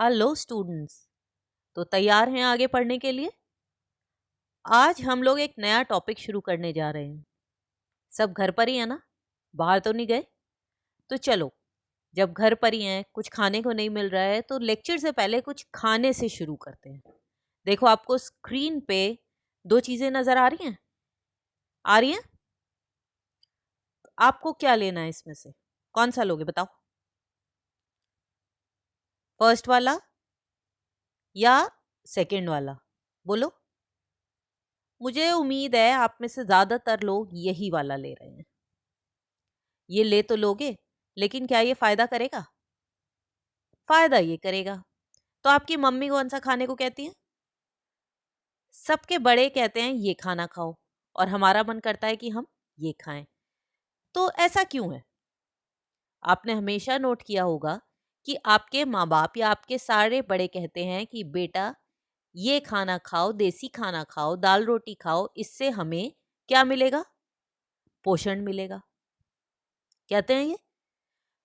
Hello students. तो तैयार हैं आगे पढ़ने के लिए। आज हम लोग एक नया टॉपिक शुरू करने जा रहे हैं। सब घर पर ही है ना, बाहर तो नहीं गए? तो चलो, जब घर पर ही हैं, कुछ खाने को नहीं मिल रहा है तो लेक्चर से पहले कुछ खाने से शुरू करते हैं। देखो, आपको स्क्रीन पे दो चीजें नजर आ रही हैं। आ रही हैं? आपको क्या लेना है इसमें से? कौन सा लोगे बताओ? फर्स्ट वाला या सेकंड वाला? बोलो। मुझे उम्मीद है आप में से ज्यादातर लोग यही वाला ले रहे हैं। ये ले तो लोगे, लेकिन क्या ये फायदा करेगा? फायदा ये करेगा। तो आपकी मम्मी कौन सा खाने को कहती है? सबके बड़े कहते हैं ये खाना खाओ, और हमारा मन करता है कि हम ये खाएं। तो ऐसा क्यों है? आपने हमेशा नोट किया होगा कि आपके माँ बाप या आपके सारे बड़े कहते हैं कि बेटा ये खाना खाओ, देसी खाना खाओ, दाल रोटी खाओ, इससे हमें क्या मिलेगा? पोषण मिलेगा। कहते हैं ये।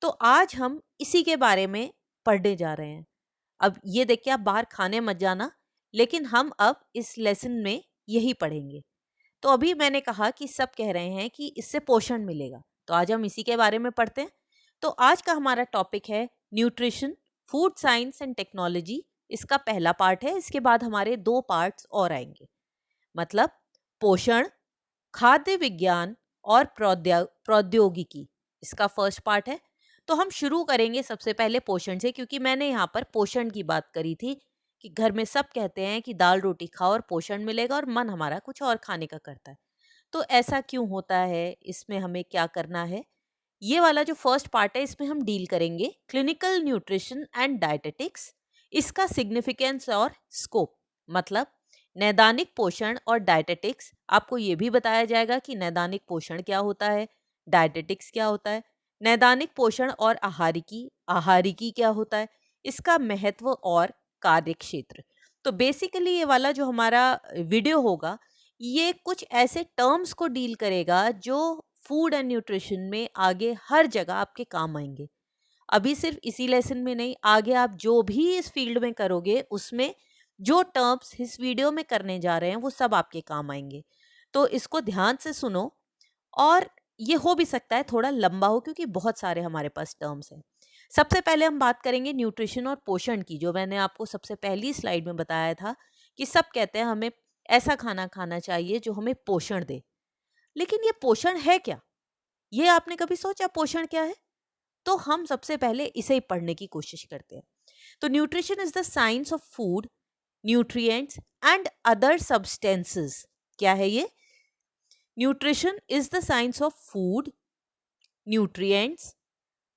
तो आज हम इसी के बारे में पढ़ने जा रहे हैं। अब ये देख के आप बाहर खाने मत जाना, लेकिन हम अब इस लेसन में यही पढ़ेंगे। तो अभी मैंने कहा कि सब कह रहे हैं कि इससे पोषण मिलेगा, तो आज हम इसी के बारे में पढ़ते हैं। तो आज का हमारा टॉपिक है nutrition, food science and technology. इसका पहला पार्ट है, इसके बाद हमारे दो पार्ट्स और आएंगे। मतलब पोषण, खाद्य विज्ञान और प्रौद्योगिकी, इसका फर्स्ट पार्ट है। तो हम शुरू करेंगे सबसे पहले पोषण से, क्योंकि मैंने यहाँ पर पोषण की बात करी थी कि घर में सब कहते हैं कि दाल रोटी खाओ और पोषण मिलेगा, और मन हमारा कुछ और खाने का करता है। तो ऐसा क्यों होता है, इसमें हमें क्या करना है? ये वाला जो फर्स्ट पार्ट है, इसमें हम डील करेंगे क्लिनिकल न्यूट्रिशन एंड डायटेटिक्स, इसका सिग्निफिकेंस और स्कोप। मतलब नैदानिक पोषण और डायटेटिक्स, आपको ये भी बताया जाएगा कि नैदानिक पोषण क्या होता है, डायटेटिक्स क्या होता है, नैदानिक पोषण और आहारिकी क्या होता है, इसका महत्व और कार्य क्षेत्र। तो बेसिकली ये वाला जो हमारा वीडियो होगा, ये कुछ ऐसे टर्म्स को डील करेगा जो फूड एंड न्यूट्रिशन में आगे हर जगह आपके काम आएंगे। अभी सिर्फ इसी लेसन में नहीं, आगे आप जो भी इस फील्ड में करोगे उसमें जो टर्म्स इस वीडियो में करने जा रहे हैं वो सब आपके काम आएंगे। तो इसको ध्यान से सुनो। और ये हो भी सकता है थोड़ा लंबा हो, क्योंकि बहुत सारे हमारे पास टर्म्स हैं। सबसे पहले हम बात करेंगे न्यूट्रिशन और पोषण की, जो मैंने आपको सबसे पहली स्लाइड में बताया था कि सब कहते हैं हमें ऐसा खाना खाना चाहिए जो हमें पोषण दे। लेकिन ये पोषण है क्या? ये आपने कभी सोचा पोषण क्या है? तो हम सबसे पहले इसे ही पढ़ने की कोशिश करते हैं। तो nutrition is the science of food, nutrients and other substances. क्या है ये? Nutrition is the science of food, nutrients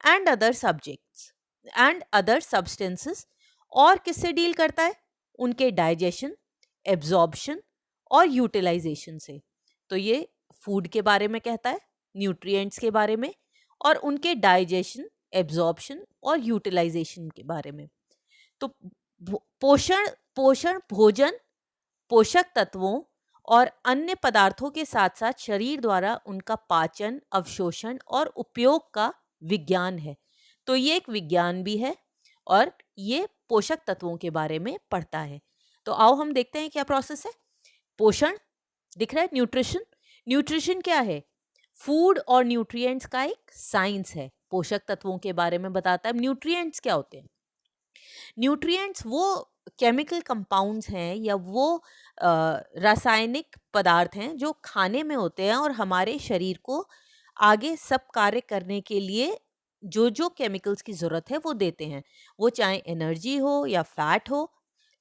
and other subjects and other substances. और किससे डील करता है? उनके डाइजेशन, एब्जॉर्प्शन और यूटिलाइजेशन से। तो ये फूड के बारे में कहता है, न्यूट्रिएंट्स के बारे में, और उनके डाइजेशन, एब्जॉर्प्शन और यूटिलाइजेशन के बारे में। तो पोषण पोषण भोजन, पोषक तत्वों और अन्य पदार्थों के साथ साथ शरीर द्वारा उनका पाचन, अवशोषण और उपयोग का विज्ञान है। तो ये एक विज्ञान भी है, और ये पोषक तत्वों के बारे में पढ़ता है। तो आओ हम देखते हैं क्या प्रोसेस है। पोषण दिख रहा है, न्यूट्रिशन। न्यूट्रिशन क्या है? फूड और न्यूट्रिएंट्स का एक साइंस है, पोषक तत्वों के बारे में बताता है। न्यूट्रिएंट्स क्या होते हैं? न्यूट्रिएंट्स वो केमिकल कंपाउंड्स हैं या वो रासायनिक पदार्थ हैं जो खाने में होते हैं और हमारे शरीर को आगे सब कार्य करने के लिए जो जो केमिकल्स की ज़रूरत है वो देते हैं। वो चाहे एनर्जी हो या फैट हो,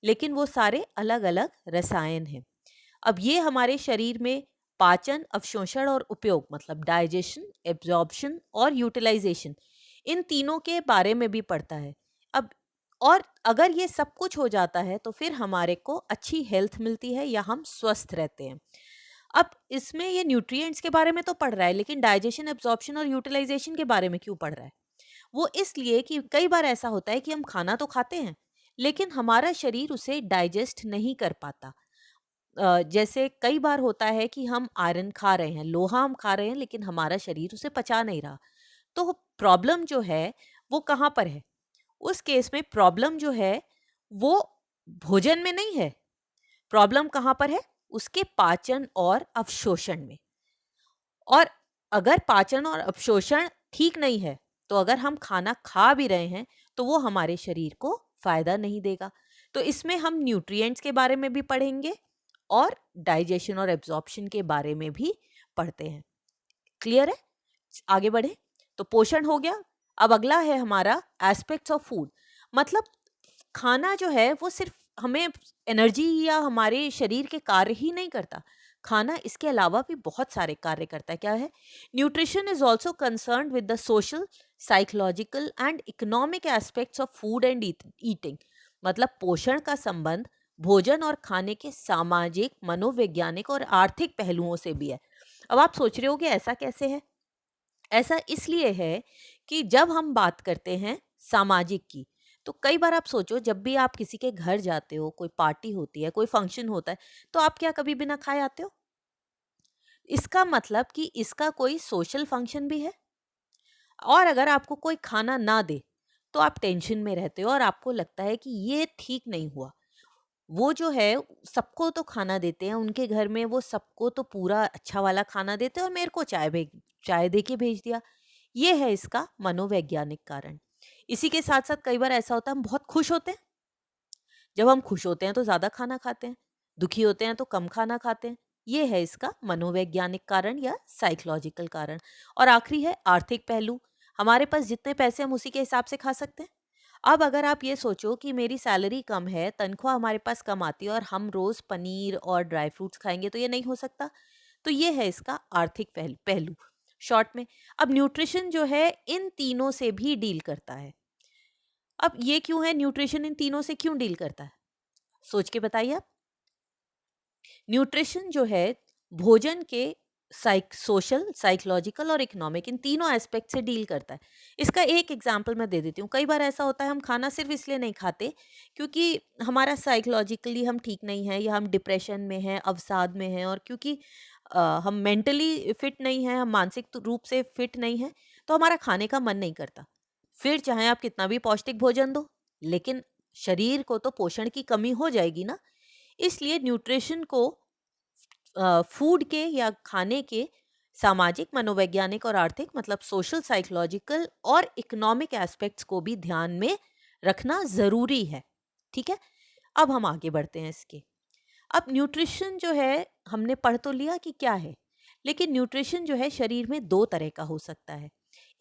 लेकिन वो सारे अलग अलग रसायन हैं। अब ये हमारे शरीर में पाचन, अवशोषण और उपयोग, मतलब डाइजेशन, एब्जॉर्प्शन और यूटिलाइजेशन, इन तीनों के बारे में भी पढ़ता है। अब और अगर ये सब कुछ हो जाता है तो फिर हमारे को अच्छी हेल्थ मिलती है या हम स्वस्थ रहते हैं। अब इसमें ये न्यूट्रिएंट्स के बारे में तो पढ़ रहा है, लेकिन डाइजेशन, एब्जॉर्प्शन और यूटिलाइजेशन के बारे में क्यों पढ़ रहा है? वो इसलिए कि कई बार ऐसा होता है कि हम खाना तो खाते हैं, लेकिन हमारा शरीर उसे डाइजेस्ट नहीं कर पाता। जैसे कई बार होता है कि हम आयरन खा रहे हैं, लोहा हम खा रहे हैं, लेकिन हमारा शरीर उसे पचा नहीं रहा। तो प्रॉब्लम जो है वो कहाँ पर है? उस केस में प्रॉब्लम जो है वो भोजन में नहीं है, प्रॉब्लम कहाँ पर है? उसके पाचन और अवशोषण में। और अगर पाचन और अवशोषण ठीक नहीं है तो अगर हम खाना खा भी रहे हैं तो वो हमारे शरीर को फायदा नहीं देगा। तो इसमें हम न्यूट्रिएंट्स के बारे में भी पढ़ेंगे और डाइजेशन और एब्जॉर्प्शन के बारे में भी पढ़ते हैं। क्लियर है? आगे बढ़े। तो पोषण हो गया। अब अगला है हमारा एस्पेक्ट्स ऑफ फूड। मतलब खाना जो है वो सिर्फ हमें एनर्जी या हमारे शरीर के कार्य ही नहीं करता, खाना इसके अलावा भी बहुत सारे कार्य करता है। क्या है? Nutrition is also concern with the social, psychological and economic aspects of food and eating. मतलब पोषण का संबंध भोजन और खाने के सामाजिक, मनोवैज्ञानिक और आर्थिक पहलुओं से भी है। अब आप सोच रहे होगे ऐसा कैसे है? ऐसा इसलिए है कि जब हम बात करते हैं सामाजिक की, तो कई बार आप सोचो जब भी आप किसी के घर जाते हो, कोई पार्टी होती है, कोई फंक्शन होता है, तो आप क्या कभी बिना खाए आते हो? इसका मतलब कि इसका कोई सोशल फंक्शन भी है। और अगर आपको कोई खाना ना दे तो आप टेंशन में रहते हो और आपको लगता है कि ये ठीक नहीं हुआ। वो जो है सबको तो खाना देते हैं उनके घर में, वो सबको तो पूरा अच्छा वाला खाना देते हैं और मेरे को चाय दे के भेज दिया। ये है इसका मनोवैज्ञानिक कारण। इसी के साथ साथ कई बार ऐसा होता है हम बहुत खुश होते हैं, जब हम खुश होते हैं तो ज्यादा खाना खाते हैं, दुखी होते हैं तो कम खाना खाते हैं। ये है इसका मनोवैज्ञानिक कारण या साइकोलॉजिकल कारण। और आखिरी है आर्थिक पहलू। हमारे पास जितने पैसे हम उसी के हिसाब से खा सकते हैं। अब अगर आप ये सोचो कि मेरी सैलरी कम है, तनख्वाह हमारे पास कम आती है और हम रोज पनीर और ड्राई फ्रूट्स खाएंगे तो ये नहीं हो सकता। तो ये है इसका आर्थिक पहलू शॉर्ट में। अब न्यूट्रिशन जो है इन तीनों से भी डील करता है। अब ये क्यों है, न्यूट्रिशन इन तीनों से क्यों डील करता है? सोच के बताइए आप। न्यूट्रिशन जो है भोजन के सोशल, साइकोलॉजिकल और इकोनॉमिक, इन तीनों एस्पेक्ट से डील करता है। इसका एक एग्जांपल मैं दे देती हूँ। कई बार ऐसा होता है हम खाना सिर्फ इसलिए नहीं खाते क्योंकि हमारा साइकोलॉजिकली हम ठीक नहीं है, या हम डिप्रेशन में हैं, अवसाद में हैं, और क्योंकि हम मेंटली फिट नहीं हैं, हम मानसिक रूप से फिट नहीं हैं, तो हमारा खाने का मन नहीं करता। फिर चाहे आप कितना भी पौष्टिक भोजन दो, लेकिन शरीर को तो पोषण की कमी हो जाएगी ना। इसलिए न्यूट्रिशन को फूड के या खाने के सामाजिक, मनोवैज्ञानिक और आर्थिक, मतलब सोशल, साइकोलॉजिकल और इकोनॉमिक एस्पेक्ट्स को भी ध्यान में रखना जरूरी है। ठीक है, अब हम आगे बढ़ते हैं इसके। अब न्यूट्रिशन जो है हमने पढ़ तो लिया कि क्या है, लेकिन न्यूट्रिशन जो है शरीर में दो तरह का हो सकता है।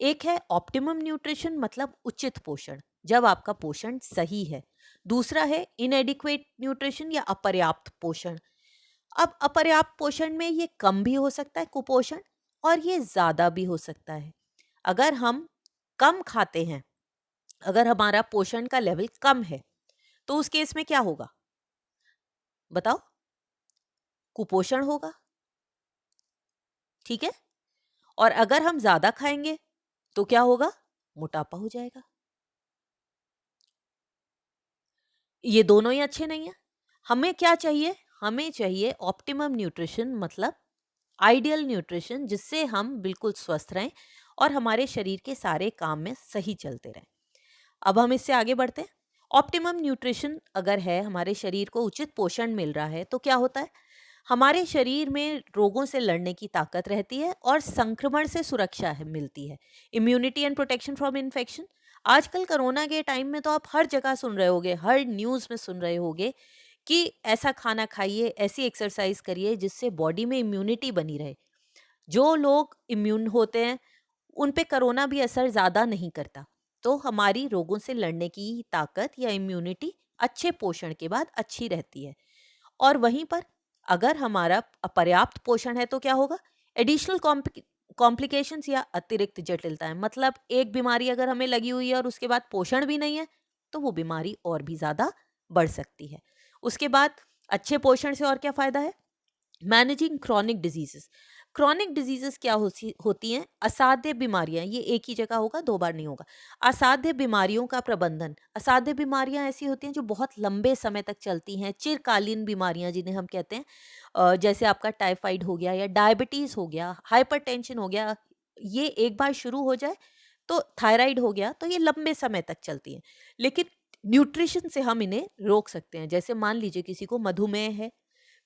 एक है ऑप्टिमम न्यूट्रिशन, मतलब उचित पोषण, जब आपका पोषण सही है। दूसरा है इनएडिक्वेट न्यूट्रिशन या अपर्याप्त पोषण। अब अपर्याप्त पोषण में ये कम भी हो सकता है, कुपोषण, और ये ज्यादा भी हो सकता है। अगर हम कम खाते हैं, अगर हमारा पोषण का लेवल कम है, तो उस केस में क्या होगा बताओ? कुपोषण होगा। ठीक है। और अगर हम ज्यादा खाएंगे तो क्या होगा? मोटापा हो जाएगा। ये दोनों ही अच्छे नहीं है। हमें क्या चाहिए? हमें चाहिए ऑप्टिमम न्यूट्रिशन, मतलब आइडियल न्यूट्रिशन, जिससे हम बिल्कुल स्वस्थ रहें और हमारे शरीर के सारे काम में सही चलते रहें। अब हम इससे आगे बढ़ते हैं। ऑप्टिमम न्यूट्रिशन अगर है, हमारे शरीर को उचित पोषण मिल रहा है, तो क्या होता है? हमारे शरीर में रोगों से लड़ने की ताकत रहती है और संक्रमण से सुरक्षा मिलती है। Immunity and protection from infection. आजकल कोरोना के टाइम में तो आप हर जगह सुन रहे होगे, हर न्यूज़ में सुन रहे होगे कि ऐसा खाना खाइए, ऐसी एक्सरसाइज करिए जिससे बॉडी में इम्यूनिटी बनी रहे। जो लोग इम्यून होते हैं उन पे कोरोना भी असर ज़्यादा नहीं करता। तो हमारी रोगों से लड़ने की ताकत या इम्यूनिटी अच्छे पोषण के बाद अच्छी रहती है। और वहीं पर अगर हमारा अपर्याप्त पोषण है तो क्या होगा? एडिशनल कॉम्प्लिकेशंस या अतिरिक्त जटिलताएं। मतलब एक बीमारी अगर हमें लगी हुई है और उसके बाद पोषण भी नहीं है, तो वो बीमारी और भी ज़्यादा बढ़ सकती है। उसके बाद अच्छे पोषण से और क्या फ़ायदा है? Managing chronic diseases. Chronic diseases क्या होती हैं? असाध्य बीमारियां। ये एक ही जगह होगा, दो बार नहीं होगा। असाध्य बीमारियों का प्रबंधन। असाध्य बीमारियां ऐसी होती हैं जो बहुत लंबे समय तक चलती हैं, चिरकालीन बीमारियां जिन्हें हम कहते हैं। जैसे आपका टाइफाइड हो गया या डायबिटीज हो गया, हाइपरटेंशन हो गया। ये एक बार शुरू हो जाए तो थायराइड हो गया तो ये लंबे समय तक चलती है, लेकिन न्यूट्रिशन से हम इन्हें रोक सकते हैं। जैसे मान लीजिए किसी को मधुमेह है,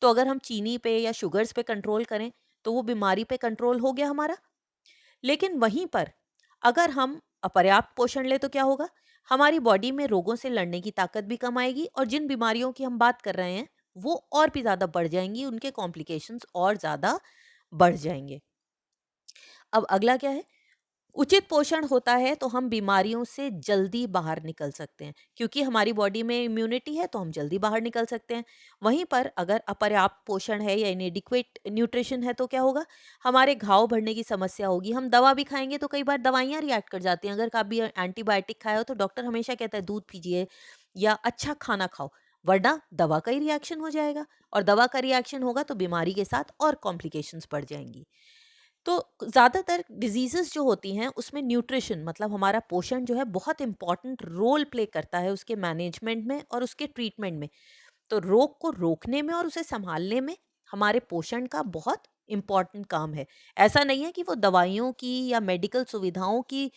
तो अगर हम चीनी पे या शुगर्स पे कंट्रोल करें तो वो बीमारी पे कंट्रोल हो गया हमारा। लेकिन वहीं पर अगर हम अपर्याप्त पोषण ले तो क्या होगा, हमारी बॉडी में रोगों से लड़ने की ताकत भी कम आएगी और जिन बीमारियों की हम बात कर रहे हैं वो और भी ज़्यादा बढ़ जाएंगी, उनके कॉम्प्लिकेशंस और ज़्यादा बढ़ जाएंगे। अब अगला क्या है, उचित पोषण होता है तो हम बीमारियों से जल्दी बाहर निकल सकते हैं, क्योंकि हमारी बॉडी में इम्यूनिटी है तो हम जल्दी बाहर निकल सकते हैं। वहीं पर अगर अपर्याप्त पोषण है या इनएडिक्वेट न्यूट्रिशन है तो क्या होगा, हमारे घाव बढ़ने की समस्या होगी। हम दवा भी खाएंगे तो कई बार दवाइयाँ रिएक्ट कर जाती हैं। अगर कभी एंटीबायोटिक खाया हो तो डॉक्टर हमेशा कहता है दूध पीजिए या अच्छा खाना खाओ, वरना दवा का ही रिएक्शन हो जाएगा, और दवा का रिएक्शन होगा तो बीमारी के साथ और कॉम्प्लिकेशंस बढ़ जाएंगी। तो ज़्यादातर डिजीजेस जो होती हैं उसमें न्यूट्रिशन मतलब हमारा पोषण जो है बहुत इंपॉर्टेंट रोल प्ले करता है उसके मैनेजमेंट में और उसके ट्रीटमेंट में। तो रोग को रोकने में और उसे संभालने में हमारे पोषण का बहुत इम्पॉर्टेंट काम है। ऐसा नहीं है कि वो दवाइयों की या मेडिकल सुविधाओं की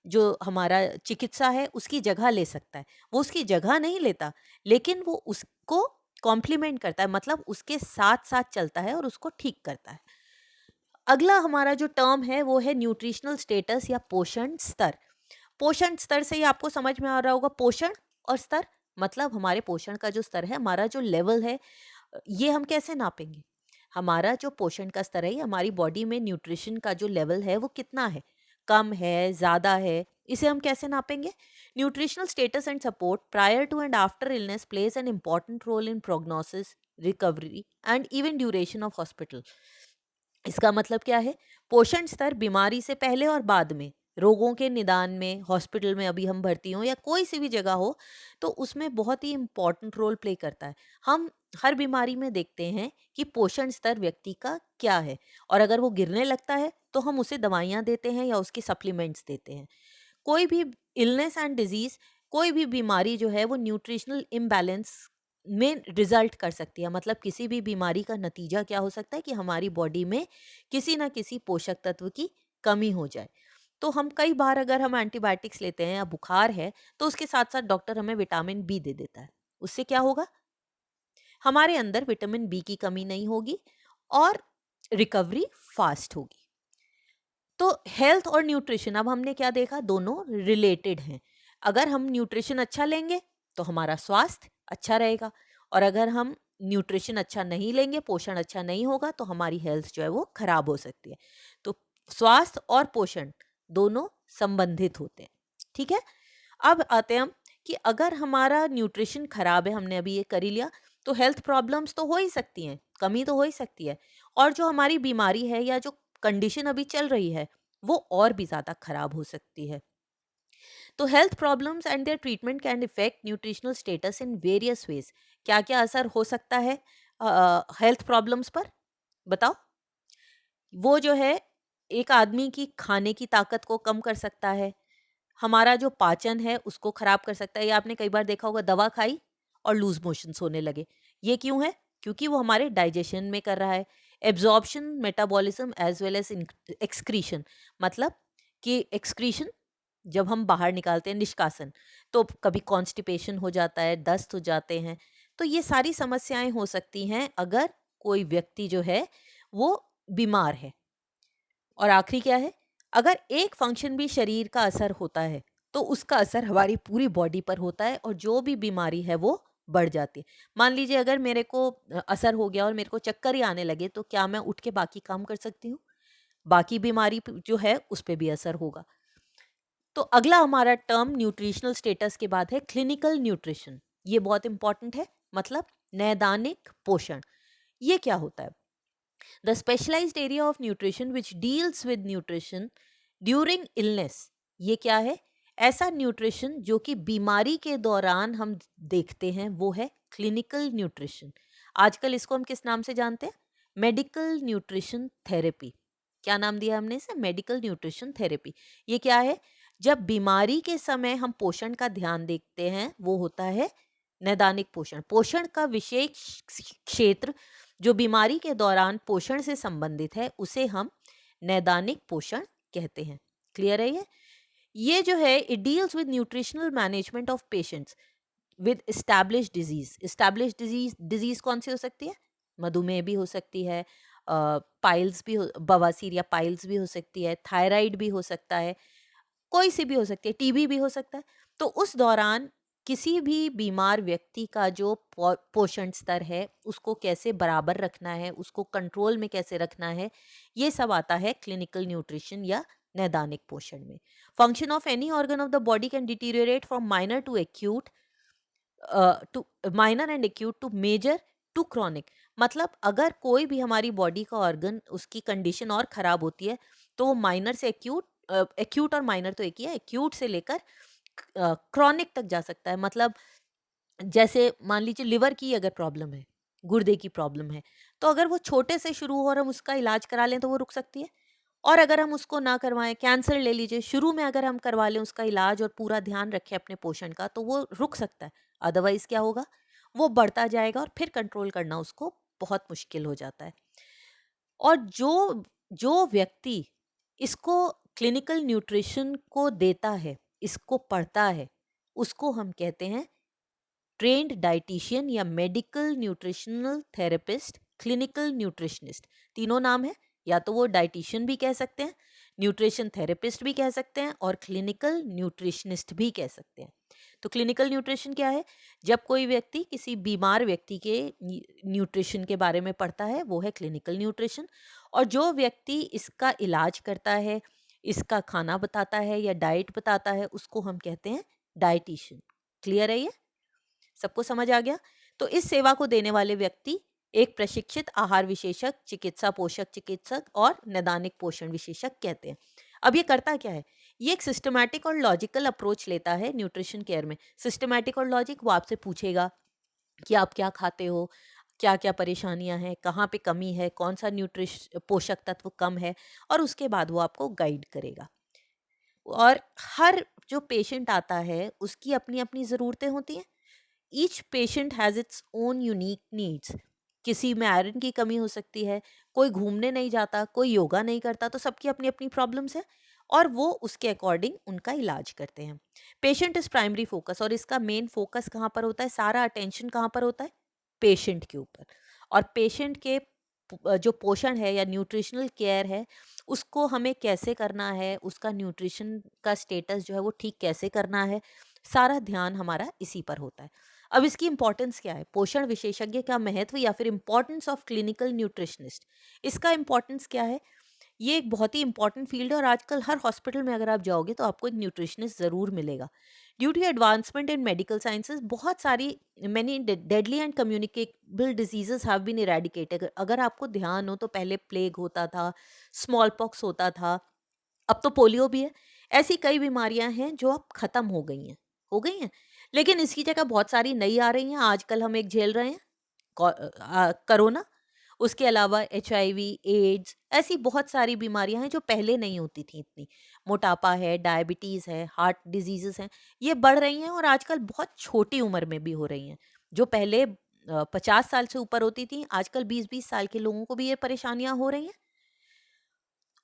जो हमारा चिकित्सा है उसकी जगह ले सकता है, वो उसकी जगह नहीं लेता, लेकिन वो उसको कॉम्प्लीमेंट करता है, मतलब उसके साथ साथ चलता है और उसको ठीक करता है। अगला हमारा जो टर्म है वो है न्यूट्रिशनल स्टेटस या पोषण स्तर। पोषण स्तर से ही आपको समझ में आ रहा होगा, पोषण और स्तर मतलब हमारे पोषण का जो स्तर है, हमारा जो लेवल है, ये हम कैसे नापेंगे। हमारा जो पोषण का स्तर है, ये हमारी बॉडी में न्यूट्रिशन का जो लेवल है वो कितना है, कम है ज़्यादा है, इसे हम कैसे नापेंगे। Nutritional status and support prior to and after illness plays an important role in prognosis, recovery and even duration of hospital. इसका मतलब क्या है, पोषण स्तर बीमारी से पहले और बाद में, रोगों के निदान में, हॉस्पिटल में अभी हम भर्ती हों या कोई सी भी जगह हो, तो उसमें बहुत ही इम्पॉर्टेंट रोल प्ले करता है। हम हर बीमारी में देखते हैं कि पोषण स्तर व्यक्ति का क्या है, और अगर वो गिरने लगता है तो हम उसे दवाइयाँ देते हैं या उसके सप्लीमेंट्स देते हैं। कोई भी इलनेस एंड डिजीज, कोई भी बीमारी जो है वो न्यूट्रिशनल इम्बैलेंस में रिजल्ट कर सकती है। मतलब किसी भी बीमारी का नतीजा क्या हो सकता है कि हमारी बॉडी में किसी ना किसी पोषक तत्व की कमी हो जाए। तो हम कई बार अगर हम एंटीबायोटिक्स लेते हैं या बुखार है तो उसके साथ साथ डॉक्टर हमें विटामिन बी दे देता है। उससे क्या होगा, हमारे अंदर विटामिन बी की कमी नहीं होगी और रिकवरी फास्ट होगी। तो हेल्थ और न्यूट्रिशन, अब हमने क्या देखा, दोनों रिलेटेड हैं। अगर हम न्यूट्रिशन अच्छा लेंगे तो हमारा स्वास्थ्य अच्छा रहेगा, और अगर हम न्यूट्रिशन अच्छा नहीं लेंगे, पोषण अच्छा नहीं होगा, तो हमारी हेल्थ जो है वो खराब हो सकती है। तो स्वास्थ्य और पोषण दोनों संबंधित होते हैं। ठीक है, अब आते हैं हम कि अगर हमारा न्यूट्रिशन खराब है, हमने अभी ये कर ही लिया, तो हेल्थ प्रॉब्लम्स तो हो ही सकती हैं, कमी तो हो ही सकती है, और जो हमारी बीमारी है या जो कंडीशन अभी चल रही है वो और भी ज़्यादा खराब हो सकती है। तो health problems and their treatment can effect nutritional status in various ways. क्या क्या असर हो सकता है हेल्थ प्रॉब्लम्स पर, बताओ। वो जो है एक आदमी की खाने की ताकत को कम कर सकता है, हमारा जो पाचन है उसको खराब कर सकता है। ये आपने कई बार देखा होगा, दवा खाई और लूज मोशंस होने लगे। ये क्यों है, क्योंकि वो हमारे डाइजेशन में कर रहा है। Absorption, metabolism as well as excretion, मतलब कि एक्सक्रीशन जब हम बाहर निकालते हैं, निष्कासन, तो कभी कॉन्स्टिपेशन हो जाता है, दस्त हो जाते हैं। तो ये सारी समस्याएं हो सकती हैं अगर कोई व्यक्ति जो है वो बीमार है। और आखिरी क्या है, अगर एक फंक्शन भी शरीर का असर होता है तो उसका असर हमारी पूरी बॉडी पर होता है और जो भी बीमारी है वो बढ़ जाती है। मान लीजिए अगर मेरे को असर हो गया और मेरे को चक्कर ही आने लगे, तो क्या मैं उठ के बाकी काम कर सकती हूँ? बाकी बीमारी जो है उस पर भी असर होगा। तो अगला हमारा टर्म न्यूट्रिशनल स्टेटस के बाद है क्लिनिकल न्यूट्रिशन। ये बहुत इंपॉर्टेंट है, मतलब नैदानिक पोषण। ये क्या होता है? The specialized area of nutrition which deals with nutrition during illness। ये क्या है? ऐसा न्यूट्रिशन जो कि बीमारी के दौरान हम देखते हैं, वो है क्लिनिकल न्यूट्रिशन। आजकल इसको हम किस नाम से जानते हैं? Medical nutrition therapy. क्या नाम दिया हमने इसे? Medical nutrition therapy. ये क्या है? जब बीमारी के समय हम पोषण का ध्यान देखते हैं, वो होता है नैदानिक पोषण। पोषण का विशेष क्षेत्र जो बीमारी के दौरान पोषण से संबंधित है उसे हम नैदानिक पोषण कहते हैं। क्लियर है ये? ये जो है it deals with nutritional management of patients with established disease. Established disease कौन सी हो सकती है? मधुमेह भी हो सकती है, पाइल्स भी हो, बवासीर या पाइल्स भी हो सकती है, थायराइड भी हो सकता है, कोई सी भी हो सकती है, टीबी भी हो सकता है। तो उस दौरान किसी भी बीमार व्यक्ति का जो पोषण स्तर है उसको कैसे बराबर रखना है, उसको कंट्रोल में कैसे रखना है, ये सब आता है क्लिनिकल न्यूट्रिशन या नैदानिक पोषण में। Function of any organ of the body can deteriorate from minor to acute, to minor and acute to major to chronic. मतलब अगर कोई भी हमारी बॉडी का ऑर्गन उसकी कंडीशन और खराब होती है तो वो माइनर से एक्यूट, एक्यूट और माइनर तो एक ही है, एक्यूट से लेकर क्रॉनिक तक जा सकता है। मतलब जैसे मान लीजिए लिवर की अगर प्रॉब्लम है, गुर्दे की प्रॉब्लम है, तो अगर वो छोटे से शुरू हो और हम उसका इलाज करा लें तो वो रुक सकती है। और अगर हम उसको ना करवाएं, कैंसर ले लीजिए, शुरू में अगर हम करवा लें उसका इलाज और पूरा ध्यान रखें अपने पोषण का तो वो रुक सकता है। अदरवाइज क्या होगा, वो बढ़ता जाएगा और फिर कंट्रोल करना उसको बहुत मुश्किल हो जाता है। और जो जो व्यक्ति इसको क्लिनिकल न्यूट्रिशन को देता है, इसको पढ़ता है, उसको हम कहते हैं ट्रेन्ड डाइटिशियन या medical nutritional therapist, clinical nutritionist. तीनों नाम है, या तो वो डाइटिशियन भी कह सकते हैं, न्यूट्रिशन थेरेपिस्ट भी कह सकते हैं और क्लिनिकल न्यूट्रिशनिस्ट भी कह सकते हैं। तो क्लिनिकल न्यूट्रिशन क्या है? जब कोई व्यक्ति किसी बीमार व्यक्ति के न्यूट्रिशन के बारे में पढ़ता है वो है क्लिनिकल न्यूट्रिशन। और जो व्यक्ति इसका इलाज करता है, इसका खाना बताता है या डाइट बताता है, उसको हम कहते हैं डाइटिशियन। क्लियर है ये? सबको समझ आ गया? तो इस सेवा को देने वाले व्यक्ति एक प्रशिक्षित आहार विशेषज्ञ, चिकित्सा पोषक चिकित्सक और नैदानिक पोषण विशेषज्ञ कहते हैं। अब ये करता क्या है? ये एक सिस्टमैटिक और लॉजिकल अप्रोच लेता है न्यूट्रिशन केयर में। सिस्टमैटिक और लॉजिक, वो आपसे पूछेगा कि आप क्या खाते हो, क्या क्या परेशानियां हैं, कहाँ पे कमी है, कौन सा पोषक तत्व कम है, और उसके बाद वो आपको गाइड करेगा। और हर जो पेशेंट आता है उसकी अपनी अपनी ज़रूरतें होती हैं। Each patient has its own unique needs. किसी में आयरन की कमी हो सकती है, कोई घूमने नहीं जाता, कोई योगा नहीं करता, तो सबकी अपनी अपनी प्रॉब्लम्स है और वो उसके अकॉर्डिंग उनका इलाज करते हैं। पेशेंट इज प्राइमरी फोकस, और इसका मेन फोकस कहाँ पर होता है, सारा अटेंशन कहाँ पर होता है? पेशेंट के ऊपर। और पेशेंट के जो पोषण है या न्यूट्रिशनल केयर है उसको हमें कैसे करना है, उसका न्यूट्रिशन का स्टेटस जो है वो ठीक कैसे करना है, सारा ध्यान हमारा इसी पर होता है। अब इसकी इंपॉर्टेंस क्या है? पोषण विशेषज्ञ का महत्व या फिर इंपॉर्टेंस ऑफ क्लिनिकल न्यूट्रिशनिस्ट। इसका इंपॉर्टेंस क्या है? ये एक बहुत ही इंपॉर्टेंट फील्ड है और आजकल हर हॉस्पिटल में अगर आप जाओगे तो आपको एक न्यूट्रिशनिस्ट ज़रूर मिलेगा। Due to advancement in medical sciences बहुत सारी many deadly and communicable diseases have been eradicated. अगर आपको ध्यान हो तो पहले प्लेग होता था, स्मॉल पॉक्स होता था, अब तो पोलियो भी है। ऐसी कई बीमारियां हैं जो अब खत्म हो गई हैं, लेकिन इसकी जगह बहुत सारी नई आ रही हैं। आजकल हम एक झेल रहे हैं, कोरोना। उसके अलावा HIV, एड्स, ऐसी बहुत सारी बीमारियां हैं जो पहले नहीं होती थी इतनी। मोटापा है, डायबिटीज़ है, हार्ट डिजीजेस हैं, ये बढ़ रही हैं और आजकल बहुत छोटी उम्र में भी हो रही हैं। जो पहले 50 साल से ऊपर होती थी, आजकल 20-20 साल के लोगों को भी ये परेशानियां हो रही हैं।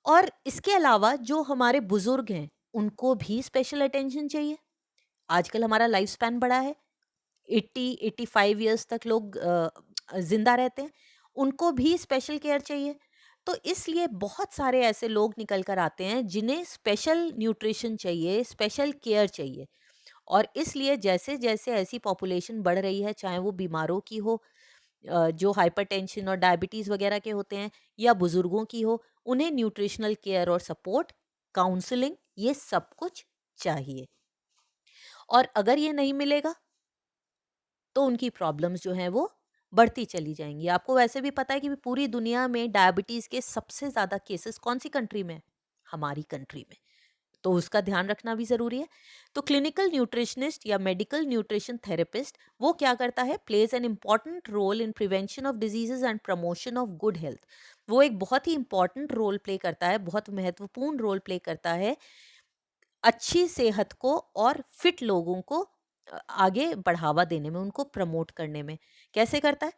और इसके अलावा जो हमारे बुजुर्ग हैं उनको भी स्पेशल अटेंशन चाहिए। आजकल हमारा लाइफ स्पैन बढ़ा है, 80-85 ईयर्स तक लोग जिंदा रहते हैं, उनको भी स्पेशल केयर चाहिए। तो इसलिए बहुत सारे ऐसे लोग निकल कर आते हैं जिन्हें स्पेशल न्यूट्रिशन चाहिए, स्पेशल केयर चाहिए। और इसलिए जैसे जैसे ऐसी पॉपुलेशन बढ़ रही है, चाहे वो बीमारों की हो, जो हाइपरटेंशन और डायबिटीज़ वगैरह के होते हैं, या बुजुर्गों की हो, उन्हें न्यूट्रिशनल केयर और सपोर्ट, काउंसलिंग, ये सब कुछ चाहिए। और अगर ये नहीं मिलेगा तो उनकी प्रॉब्लम्स जो हैं वो बढ़ती चली जाएंगी। आपको वैसे भी पता है कि पूरी दुनिया में डायबिटीज़ के सबसे ज़्यादा केसेस कौन सी कंट्री में है? हमारी कंट्री में। तो उसका ध्यान रखना भी ज़रूरी है। तो क्लिनिकल न्यूट्रिशनिस्ट या मेडिकल न्यूट्रिशन थेरेपिस्ट वो क्या करता है? Plays an important role in prevention of diseases and promotion of good health. वो एक बहुत ही इंपॉर्टेंट रोल प्ले करता है, बहुत महत्वपूर्ण रोल प्ले करता है अच्छी सेहत को और फिट लोगों को आगे बढ़ावा देने में, उनको प्रमोट करने में। कैसे करता है?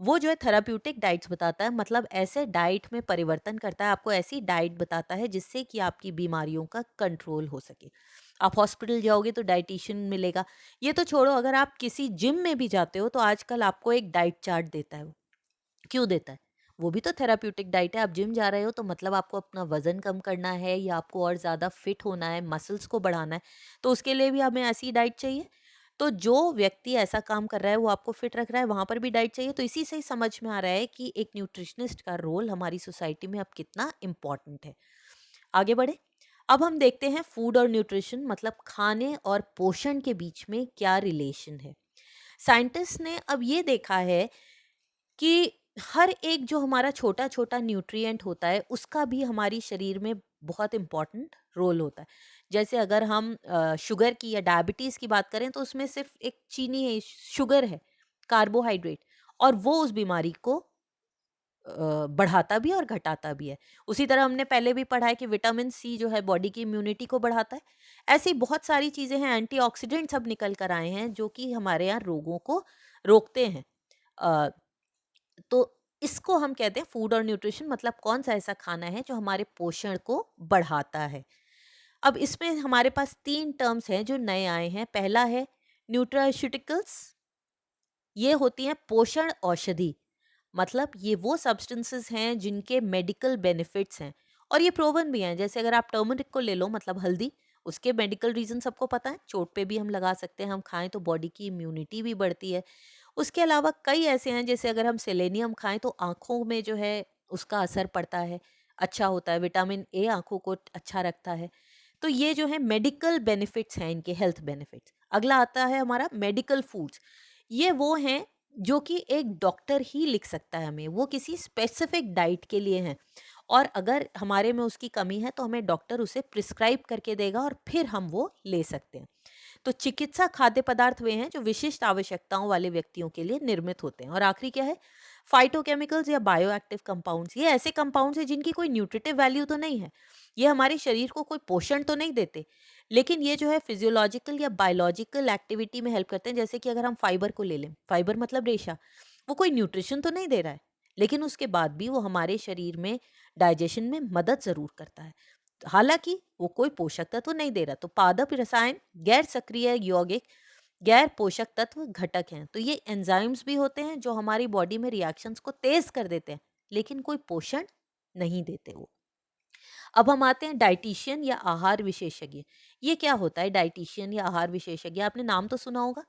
वो जो है थेराप्यूटिक डाइट्स बताता है, मतलब ऐसे डाइट में परिवर्तन करता है, आपको ऐसी डाइट बताता है जिससे कि आपकी बीमारियों का कंट्रोल हो सके। आप हॉस्पिटल जाओगे तो डाइटिशियन मिलेगा। ये तो छोड़ो, अगर आप किसी जिम में भी जाते हो तो आजकल आपको एक डाइट चार्ट देता है वो। क्यों देता है? वो भी तो थेराप्यूटिक डाइट है। आप जिम जा रहे हो तो मतलब आपको अपना वजन कम करना है या आपको और ज़्यादा फिट होना है, मसल्स को बढ़ाना है, तो उसके लिए भी हमें ऐसी डाइट चाहिए। तो जो व्यक्ति ऐसा काम कर रहा है वो आपको फिट रख रहा है, वहाँ पर भी डाइट चाहिए। तो इसी से ही समझ में आ रहा है कि एक न्यूट्रिशनिस्ट का रोल हमारी सोसाइटी में अब कितना इम्पोर्टेंट है। आगे बढ़े, अब हम देखते हैं फूड और न्यूट्रिशन, मतलब खाने और पोषण के बीच में क्या रिलेशन है। साइंटिस्ट ने अब ये देखा है कि हर एक जो हमारा छोटा छोटा न्यूट्रिएंट होता है उसका भी हमारी शरीर में बहुत इम्पॉर्टेंट रोल होता है। जैसे अगर हम शुगर की या डायबिटीज़ की बात करें तो उसमें सिर्फ एक चीनी है, शुगर है, कार्बोहाइड्रेट, और वो उस बीमारी को बढ़ाता भी है और घटाता भी है। उसी तरह हमने पहले भी पढ़ा है कि विटामिन सी जो है बॉडी की इम्यूनिटी को बढ़ाता है। ऐसी बहुत सारी चीज़ें हैं, एंटीऑक्सीडेंट्स अब निकल कर आए हैं जो कि हमारे यहाँ रोगों को रोकते हैं। अ, तो इसको हम कहते हैं फूड और न्यूट्रिशन, मतलब कौन सा ऐसा खाना है जो हमारे पोषण को बढ़ाता है। अब इसमें हमारे पास 3 टर्म्स हैं जो नए आए हैं। पहला है न्यूट्रास्यूटिकल्स, ये होती हैं पोषण औषधि, मतलब ये वो सब्सटेंसेस हैं जिनके मेडिकल बेनिफिट्स हैं और ये प्रूवन भी हैं। जैसे अगर आप टर्मरिक को ले लो, मतलब हल्दी, उसके मेडिकल रीजन सबको पता है, चोट पे भी हम लगा सकते हैं, हम खाएं तो बॉडी की इम्यूनिटी भी बढ़ती है। उसके अलावा कई ऐसे हैं, जैसे अगर हम सेलेनियम खाएं तो आंखों में जो है उसका असर पड़ता है, अच्छा होता है, विटामिन ए आंखों को अच्छा रखता है। तो ये जो है मेडिकल बेनिफिट्स हैं, इनके हेल्थ बेनिफिट्स। अगला आता है हमारा मेडिकल फूड्स। ये वो हैं जो कि एक डॉक्टर ही लिख सकता है हमें, वो किसी स्पेसिफिक डाइट के लिए हैं और अगर हमारे में उसकी कमी है तो हमें डॉक्टर उसे प्रिस्क्राइब करके देगा और फिर हम वो ले सकते हैं। तो चिकित्सा खाद्य पदार्थ वे हैं जो विशिष्ट आवश्यकताओं वाले व्यक्तियों के लिए निर्मित होते हैं। और आखिरी क्या है? फाइटोकेमिकल्स या बायोएक्टिव कंपाउंड्स। ये ऐसे कंपाउंड्स हैं जिनकी कोई न्यूट्रिटिव वैल्यू तो नहीं है, ये हमारे शरीर को कोई पोषण तो नहीं देते, लेकिन ये जो है फिजियोलॉजिकल या बायोलॉजिकल एक्टिविटी में हेल्प करते हैं। जैसे कि अगर हम फाइबर को ले लें, फाइबर मतलब रेशा, वो कोई न्यूट्रिशन तो नहीं दे रहा है, लेकिन उसके बाद भी वो हमारे शरीर में डाइजेशन में मदद जरूर करता है, हालांकि वो कोई पोषक तत्व नहीं दे रहा। तो पादप रसायन गैर सक्रिय यौगिक, गैर पोषक तत्व घटक हैं। तो ये एंजाइम्स भी होते हैं जो हमारी बॉडी में रिएक्शंस को तेज कर देते हैं, लेकिन कोई पोषण नहीं देते वो। अब हम आते हैं डाइटिशियन या आहार विशेषज्ञ। ये क्या होता है डाइटिशियन या आहार विशेषज्ञ? आपने नाम तो सुना होगा।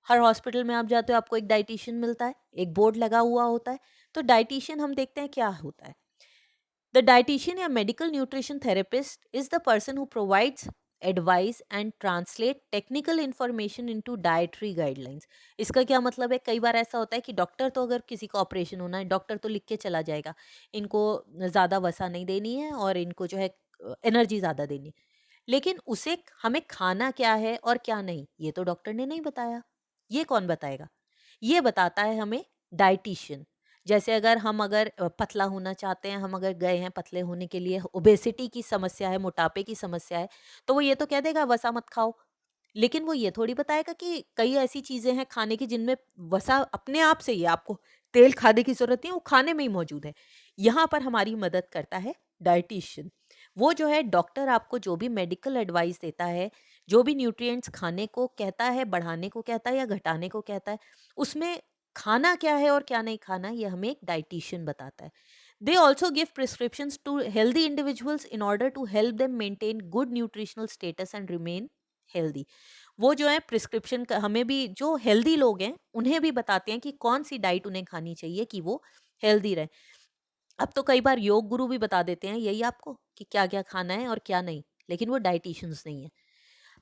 हर हॉस्पिटल में आप जाते हो आपको एक डाइटिशियन मिलता है, एक बोर्ड लगा हुआ होता है। तो डाइटिशियन हम देखते हैं क्या होता है। The dietitian या medical nutrition therapist is the person who provides advice and translate technical information into dietary guidelines। इसका क्या मतलब है? कई बार ऐसा होता है कि डॉक्टर तो, अगर किसी का ऑपरेशन होना है, डॉक्टर तो लिख के चला जाएगा, इनको ज़्यादा वसा नहीं देनी है और इनको जो है एनर्जी ज़्यादा देनी है, लेकिन उसे हमें खाना क्या है और क्या नहीं, ये तो डॉक्टर ने नहीं बताया। ये कौन बताएगा? ये बताता है हमें डाइटिशियन। जैसे अगर पतला होना चाहते हैं, हम अगर गए हैं पतले होने के लिए, ओबेसिटी की समस्या है, मोटापे की समस्या है, तो वो ये तो कह देगा वसा मत खाओ, लेकिन वो ये थोड़ी बताएगा कि कई ऐसी चीजें हैं खाने की जिनमें वसा अपने आप से ही है, आपको तेल खाने की जरूरत नहीं है, वो खाने में ही मौजूद है। यहाँ पर हमारी मदद करता है डाइटिशियन। वो जो है डॉक्टर आपको जो भी मेडिकल एडवाइस देता है, जो भी न्यूट्रिएंट्स खाने को कहता है, बढ़ाने को कहता है या घटाने को कहता है, उसमें खाना क्या है और क्या नहीं खाना, ये हमें एक डाइटिशियन बताता है। They also give prescriptions to healthy individuals in order to help them maintain good nutritional status and remain healthy. वो जो है प्रिस्क्रिप्शन हमें भी, जो हेल्दी लोग हैं उन्हें भी बताते हैं कि कौन सी डाइट उन्हें खानी चाहिए कि वो हेल्दी रहे। अब तो कई बार योग गुरु भी बता देते हैं यही आपको कि क्या क्या खाना है और क्या नहीं, लेकिन वो डाइटिशियंस नहीं है।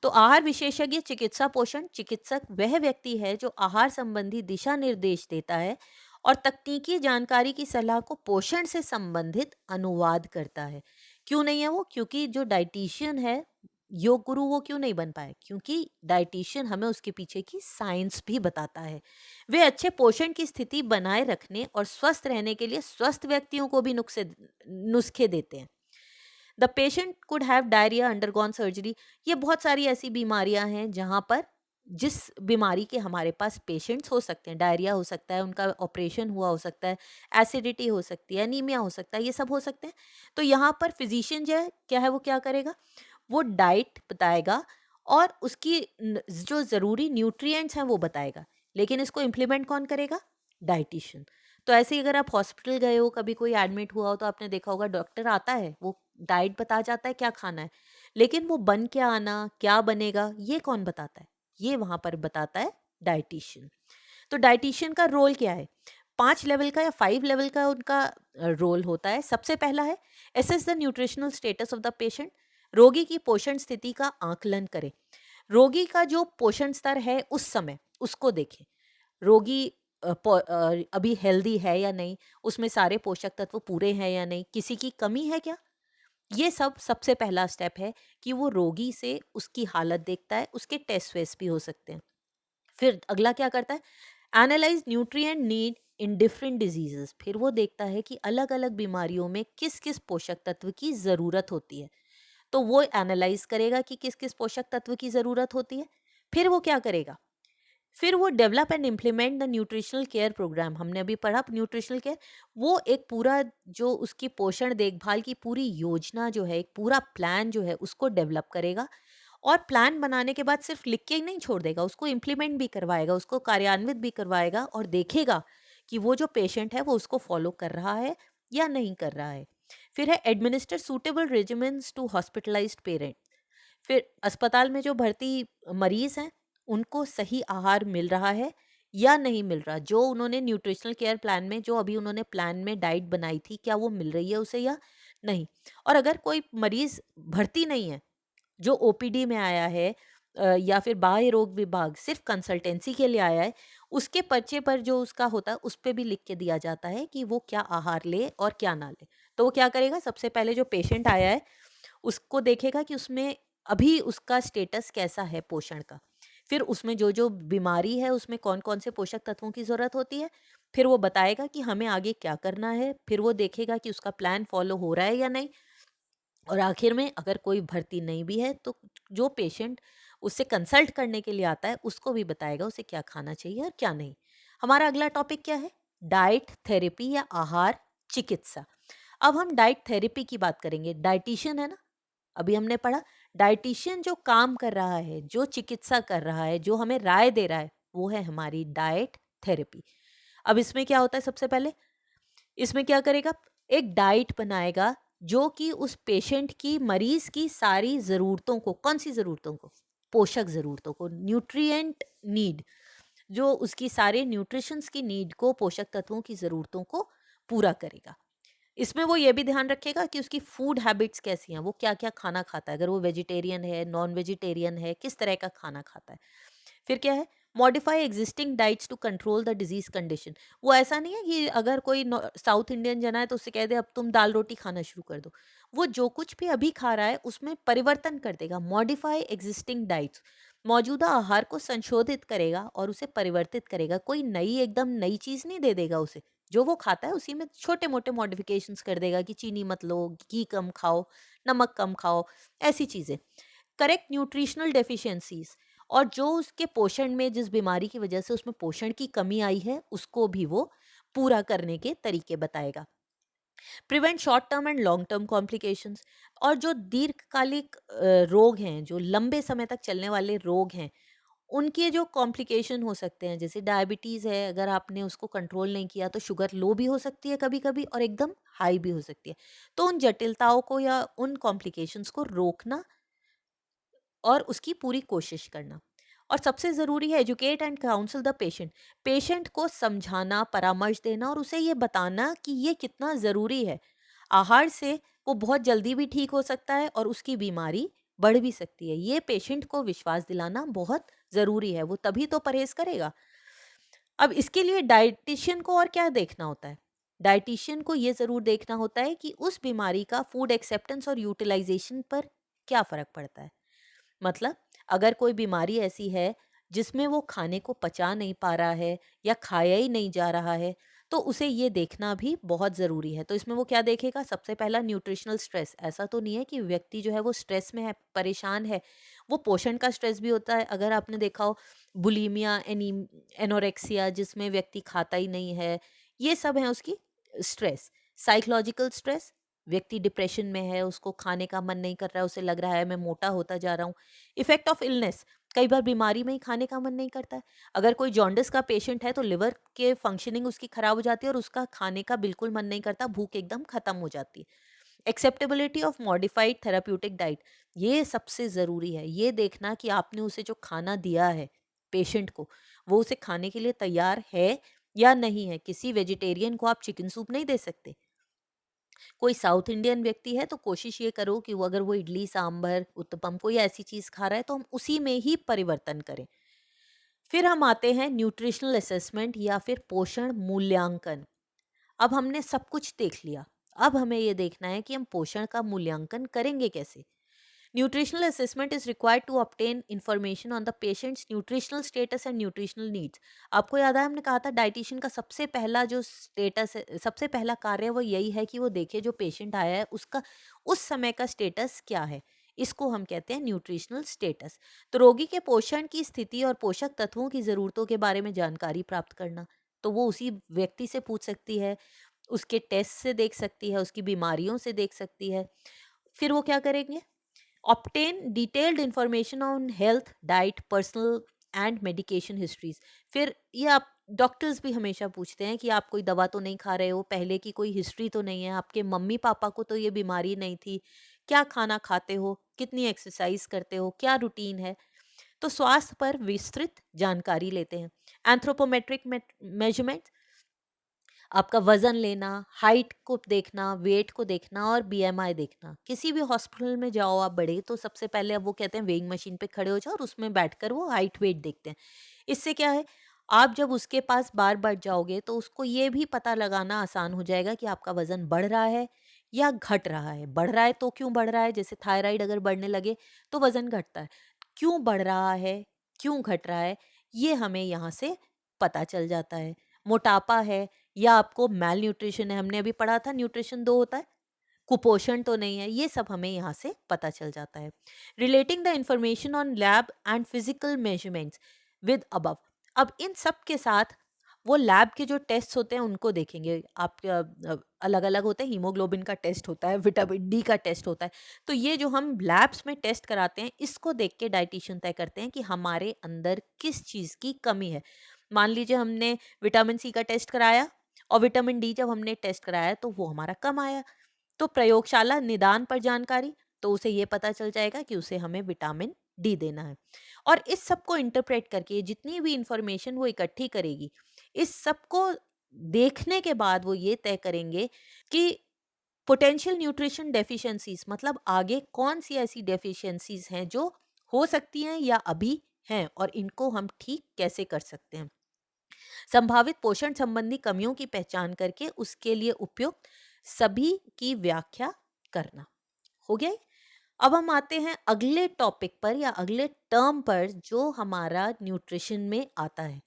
तो आहार विशेषज्ञ चिकित्सा पोषण चिकित्सक वह व्यक्ति है जो आहार संबंधी दिशा निर्देश देता है और तकनीकी जानकारी की सलाह को पोषण से संबंधित अनुवाद करता है। क्यों नहीं है वो? क्योंकि जो डाइटिशियन है, योग गुरु, वो क्यों नहीं बन पाए? क्योंकि डाइटिशियन हमें उसके पीछे की साइंस भी बताता है। वे अच्छे पोषण की स्थिति बनाए रखने और स्वस्थ रहने के लिए स्वस्थ व्यक्तियों को भी नुस्खे देते हैं। The patient could have diarrhoea undergone surgery. ये बहुत सारी ऐसी बीमारियां हैं जहां पर जिस बीमारी के हमारे पास पेशेंट्स हो सकते हैं, डायरिया हो सकता है, उनका ऑपरेशन हुआ हो सकता है, एसिडिटी हो सकती है, एनीमिया हो सकता है, ये सब हो सकते हैं। तो यहाँ पर फिजिशियन जो है क्या है, वो क्या करेगा, वो डाइट बताएगा और उसकी जो ज़रूरी न्यूट्रिएंट्स हैं वो बताएगा। लेकिन इसको इम्प्लीमेंट कौन करेगा, डाइटिशियन। तो ऐसे ही अगर आप हॉस्पिटल गए हो, कभी कोई एडमिट हुआ हो, तो आपने देखा होगा डॉक्टर आता है, वो डाइट बता जाता है क्या खाना है, लेकिन वो बन क्या आना, क्या बनेगा, ये कौन बताता है, ये वहां पर बताता है डाइटिशियन। तो डाइटिशियन का रोल क्या है, 5 लेवल का या 5 लेवल का उनका रोल होता है। सबसे पहला है assess the nutritional status of the patient, रोगी की पोषण स्थिति का आकलन करें। रोगी का जो पोषण स्तर है उस समय उसको देखें, रोगी अभी हेल्दी है या नहीं, उसमें सारे पोषक तत्व पूरे हैं या नहीं, किसी की कमी है क्या, ये सब सबसे पहला स्टेप है कि वो रोगी से उसकी हालत देखता है, उसके टेस्ट वेस्ट भी हो सकते हैं। फिर अगला क्या करता है, analyse nutrient need in different diseases, फिर वो देखता है कि अलग अलग बीमारियों में किस किस पोषक तत्व की ज़रूरत होती है, तो वो एनालाइज करेगा कि किस किस पोषक तत्व की ज़रूरत होती है। फिर वो क्या करेगा, फिर वो develop and implement the nutritional care programme, हमने अभी पढ़ा न्यूट्रिशनल केयर, वो एक पूरा जो उसकी पोषण देखभाल की पूरी योजना जो है, एक पूरा प्लान जो है उसको डेवलप करेगा। और प्लान बनाने के बाद सिर्फ लिख के ही नहीं छोड़ देगा, उसको इम्प्लीमेंट भी करवाएगा, उसको कार्यान्वित भी करवाएगा और देखेगा कि वो जो पेशेंट है वो उसको फॉलो कर रहा है या नहीं कर रहा है। फिर है administer suitable regiments to hospitalised parent, फिर अस्पताल में जो भर्ती मरीज हैं उनको सही आहार मिल रहा है या नहीं मिल रहा, जो उन्होंने न्यूट्रिशनल केयर प्लान में, जो अभी उन्होंने प्लान में डाइट बनाई थी, क्या वो मिल रही है उसे या नहीं। और अगर कोई मरीज भर्ती नहीं है, जो ओपीडी में आया है या फिर बाह्य रोग विभाग सिर्फ कंसल्टेंसी के लिए आया है, उसके पर्चे पर जो उसका होता है उस पे भी लिख के दिया जाता है कि वो क्या आहार ले और क्या ना ले। तो वो क्या करेगा, सबसे पहले जो पेशेंट आया है उसको देखेगा कि उसमें अभी उसका स्टेटस कैसा है पोषण का, फिर उसमें जो जो बीमारी है उसमें कौन कौन से पोषक तत्वों की ज़रूरत होती है, फिर वो बताएगा कि हमें आगे क्या करना है, फिर वो देखेगा कि उसका प्लान फॉलो हो रहा है या नहीं। और आखिर में अगर कोई भर्ती नहीं भी है तो जो पेशेंट उससे कंसल्ट करने के लिए आता है उसको भी बताएगा उसे क्या खाना चाहिए और क्या नहीं। हमारा अगला टॉपिक क्या है, डाइट थेरेपी या आहार चिकित्सा। अब हम डाइट थेरेपी की बात करेंगे, डाइटिशियन है ना, अभी हमने पढ़ा डाइटिशियन जो काम कर रहा है, जो चिकित्सा कर रहा है, जो हमें राय दे रहा है, वो है हमारी डाइट थेरेपी। अब इसमें क्या होता है, सबसे पहले इसमें क्या करेगा, एक डाइट बनाएगा जो कि उस पेशेंट की, मरीज की सारी ज़रूरतों को, कौन सी ज़रूरतों को, पोषक ज़रूरतों को, न्यूट्रिएंट नीड, जो उसकी सारे न्यूट्रिशंस की नीड को, पोषक तत्वों की ज़रूरतों को पूरा करेगा। इसमें वो ये भी ध्यान रखेगा कि उसकी फूड हैबिट्स कैसी हैं, वो क्या क्या खाना खाता है, अगर वो वेजिटेरियन है, नॉन वेजिटेरियन है, किस तरह का खाना खाता है। फिर क्या है, modify existing diets to control the disease condition. वो ऐसा नहीं है कि अगर कोई साउथ इंडियन जना है तो उससे कह दे अब तुम दाल रोटी खाना शुरू कर दो, वो जो कुछ भी अभी खा रहा है उसमें परिवर्तन कर देगा। मॉडिफाई एग्जिस्टिंग डाइट्स, मौजूदा आहार को संशोधित करेगा और उसे परिवर्तित करेगा, कोई नई एकदम नई चीज नहीं दे देगा उसे, जो वो खाता है उसी में छोटे मोटे मॉडिफिकेशंस कर देगा कि चीनी मत लो, घी कम खाओ, नमक कम खाओ, ऐसी चीजें। करेक्ट न्यूट्रिशनल डेफिशिएंसीज, और जो उसके पोषण में, जिस बीमारी की वजह से उसमें पोषण की कमी आई है, उसको भी वो पूरा करने के तरीके बताएगा। Prevent short term and long term complications, और जो दीर्घकालिक रोग हैं, जो लंबे समय तक चलने वाले रोग हैं, उनके जो कॉम्प्लिकेशन हो सकते हैं, जैसे डायबिटीज़ है, अगर आपने उसको कंट्रोल नहीं किया तो शुगर लो भी हो सकती है कभी कभी और एकदम हाई भी हो सकती है। तो उन जटिलताओं को या उन कॉम्प्लिकेशंस को रोकना और उसकी पूरी कोशिश करना। और सबसे ज़रूरी है educate and council the patient, patient को समझाना, परामर्श देना और उसे ये बताना कि ये कितना ज़रूरी है। आहार से वो बहुत जल्दी भी ठीक हो सकता है और उसकी बीमारी बढ़ भी सकती है, ये पेशेंट को विश्वास दिलाना बहुत ज़रूरी है, वो तभी तो परहेज़ करेगा। अब इसके लिए डाइटिशियन को और क्या देखना होता है, डाइटिशियन को ये ज़रूर देखना होता है कि उस बीमारी का फूड एक्सेप्टेंस और यूटिलाइजेशन पर क्या फ़र्क पड़ता है। मतलब अगर कोई बीमारी ऐसी है जिसमें वो खाने को पचा नहीं पा रहा है या खाया ही नहीं जा रहा है, तो उसे ये देखना भी बहुत ज़रूरी है। तो इसमें वो क्या देखेगा, सबसे पहला न्यूट्रिशनल स्ट्रेस, ऐसा तो नहीं है कि व्यक्ति जो है वो स्ट्रेस में है, परेशान है, वो पोषण का स्ट्रेस भी होता है। अगर आपने देखा हो बुलीमिया, एनोरेक्सिया, जिसमें व्यक्ति खाता ही नहीं है, ये सब है उसकी स्ट्रेस। साइकोलॉजिकल स्ट्रेस, व्यक्ति डिप्रेशन में है, उसको खाने का मन नहीं कर रहा है, उसे लग रहा है मैं मोटा होता जा रहा हूँ। इफेक्ट ऑफ इलनेस, कई बार बीमारी में ही खाने का मन नहीं करता है। अगर कोई जॉन्डिस का पेशेंट है तो लिवर के फंक्शनिंग उसकी खराब हो जाती है और उसका खाने का बिल्कुल मन नहीं करता, भूख एकदम खत्म हो जाती है। Acceptability of modified therapeutic diet, ये सबसे ज़रूरी है। ये देखना कि आपने उसे जो खाना दिया है पेशेंट को, वो उसे खाने के लिए तैयार है या नहीं है। किसी वेजिटेरियन को आप चिकन सूप नहीं दे सकते। कोई साउथ इंडियन व्यक्ति है तो कोशिश ये करो कि वो अगर वो इडली सांभर उत्तपम कोई ऐसी चीज़ खा रहा है तो हम उसी में ही परिवर्तन करें। फिर हम आते हैं न्यूट्रिशनल असेसमेंट या फिर पोषण मूल्यांकन। अब हमने सब कुछ देख लिया, अब हमें ये देखना है कि हम पोषण का मूल्यांकन करेंगे कैसे। Nutritional assessment is required to obtain information on the patient's nutritional status and nutritional needs. आपको याद है हमने कहा था डाइटिशियन का सबसे पहला जो स्टेटस है, सबसे पहला कार्य है, वो यही है कि वो देखे जो पेशेंट आया है उसका उस समय का स्टेटस क्या है। इसको हम कहते हैं न्यूट्रिशनल स्टेटस। तो रोगी के पोषण की स्थिति और पोषक तत्वों की ज़रूरतों के बारे में जानकारी प्राप्त करना, तो वो उसी व्यक्ति से पूछ सकती है, उसके टेस्ट से देख सकती है, उसकी बीमारियों से देख सकती है। फिर वो क्या करेंगे, obtain detailed information on health, diet, personal and medication histories. फिर ये आप डॉक्टर्स भी हमेशा पूछते हैं कि आप कोई दवा तो नहीं खा रहे हो, पहले की कोई हिस्ट्री तो नहीं है, आपके मम्मी पापा को तो ये बीमारी नहीं थी, क्या खाना खाते हो, कितनी एक्सरसाइज करते हो, क्या रूटीन है। तो स्वास्थ्य पर विस्तृत जानकारी लेते हैं। एंथ्रोपोमेट्रिक मेजरमेंट, आपका वजन लेना, हाइट को देखना, वेट को देखना और बीएमआई देखना। किसी भी हॉस्पिटल में जाओ आप बड़े, तो सबसे पहले अब वो कहते हैं वेइंग मशीन पे खड़े हो जाओ और उसमें बैठकर वो हाइट वेट देखते हैं। इससे क्या है, आप जब उसके पास बार बार जाओगे तो उसको ये भी पता लगाना आसान हो जाएगा कि आपका वजन बढ़ रहा है या घट रहा है। बढ़ रहा है तो क्यों बढ़ रहा है, जैसे थायराइड अगर बढ़ने लगे तो वजन घटता है, क्यों बढ़ रहा है, क्यों घट रहा है, ये हमें यहाँ से पता चल जाता है। मोटापा है या आपको मेल न्यूट्रिशन है, हमने अभी पढ़ा था न्यूट्रिशन दो होता है, कुपोषण तो नहीं है, ये सब हमें यहाँ से पता चल जाता है। Relating the information on lab and physical measurements with above, अब इन सब के साथ वो लैब के जो टेस्ट होते हैं उनको देखेंगे। आपके अलग अलग होते हैं, हीमोग्लोबिन का टेस्ट होता है, विटामिन डी का टेस्ट होता है। तो ये जो हम लैब्स में टेस्ट कराते हैं, इसको देख के डाइटिशियन तय करते हैं कि हमारे अंदर किस चीज़ की कमी है। मान लीजिए हमने विटामिन सी का टेस्ट कराया और विटामिन डी जब हमने टेस्ट कराया तो वो हमारा कम आया, तो प्रयोगशाला निदान पर जानकारी, तो उसे ये पता चल जाएगा कि उसे हमें विटामिन डी देना है। और इस सब को इंटरप्रेट करके जितनी भी इंफॉर्मेशन वो इकट्ठी करेगी, इस सब को देखने के बाद वो ये तय करेंगे कि पोटेंशियल न्यूट्रिशन डेफिशिएंसीज, मतलब आगे कौन सी ऐसी डेफिशिएंसीज हैं जो हो सकती हैं या अभी हैं और इनको हम ठीक कैसे कर सकते हैं। संभावित पोषण संबंधी कमियों की पहचान करके उसके लिए उपयुक्त सभी की व्याख्या करना। हो गया ये? अब हम आते हैं अगले टॉपिक पर या अगले टर्म पर जो हमारा न्यूट्रिशन में आता है।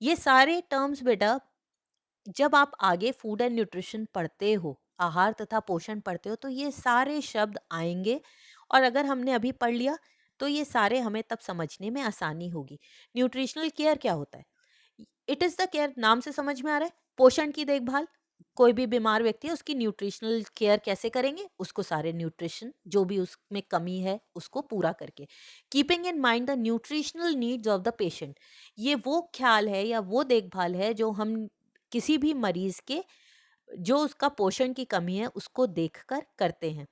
ये सारे टर्म्स बेटा जब आप आगे फूड एंड न्यूट्रिशन पढ़ते हो, आहार तथा पोषण पढ़ते हो, तो ये सारे शब्द आएंगे और अगर हमने अभी पढ़ लिया तो ये सारे हमें तब समझने में आसानी होगी। न्यूट्रिशनल केयर क्या होता है? इट इज द केयर, नाम से समझ में आ रहा है, पोषण की देखभाल। कोई भी बीमार व्यक्ति है उसकी न्यूट्रिशनल केयर कैसे करेंगे, उसको सारे न्यूट्रिशन जो भी उसमें कमी है उसको पूरा करके। Keeping in mind the nutritional needs of the patient, ये वो ख्याल है या वो देखभाल है जो हम किसी भी मरीज के जो उसका पोषण की कमी है उसको देखकर करते हैं।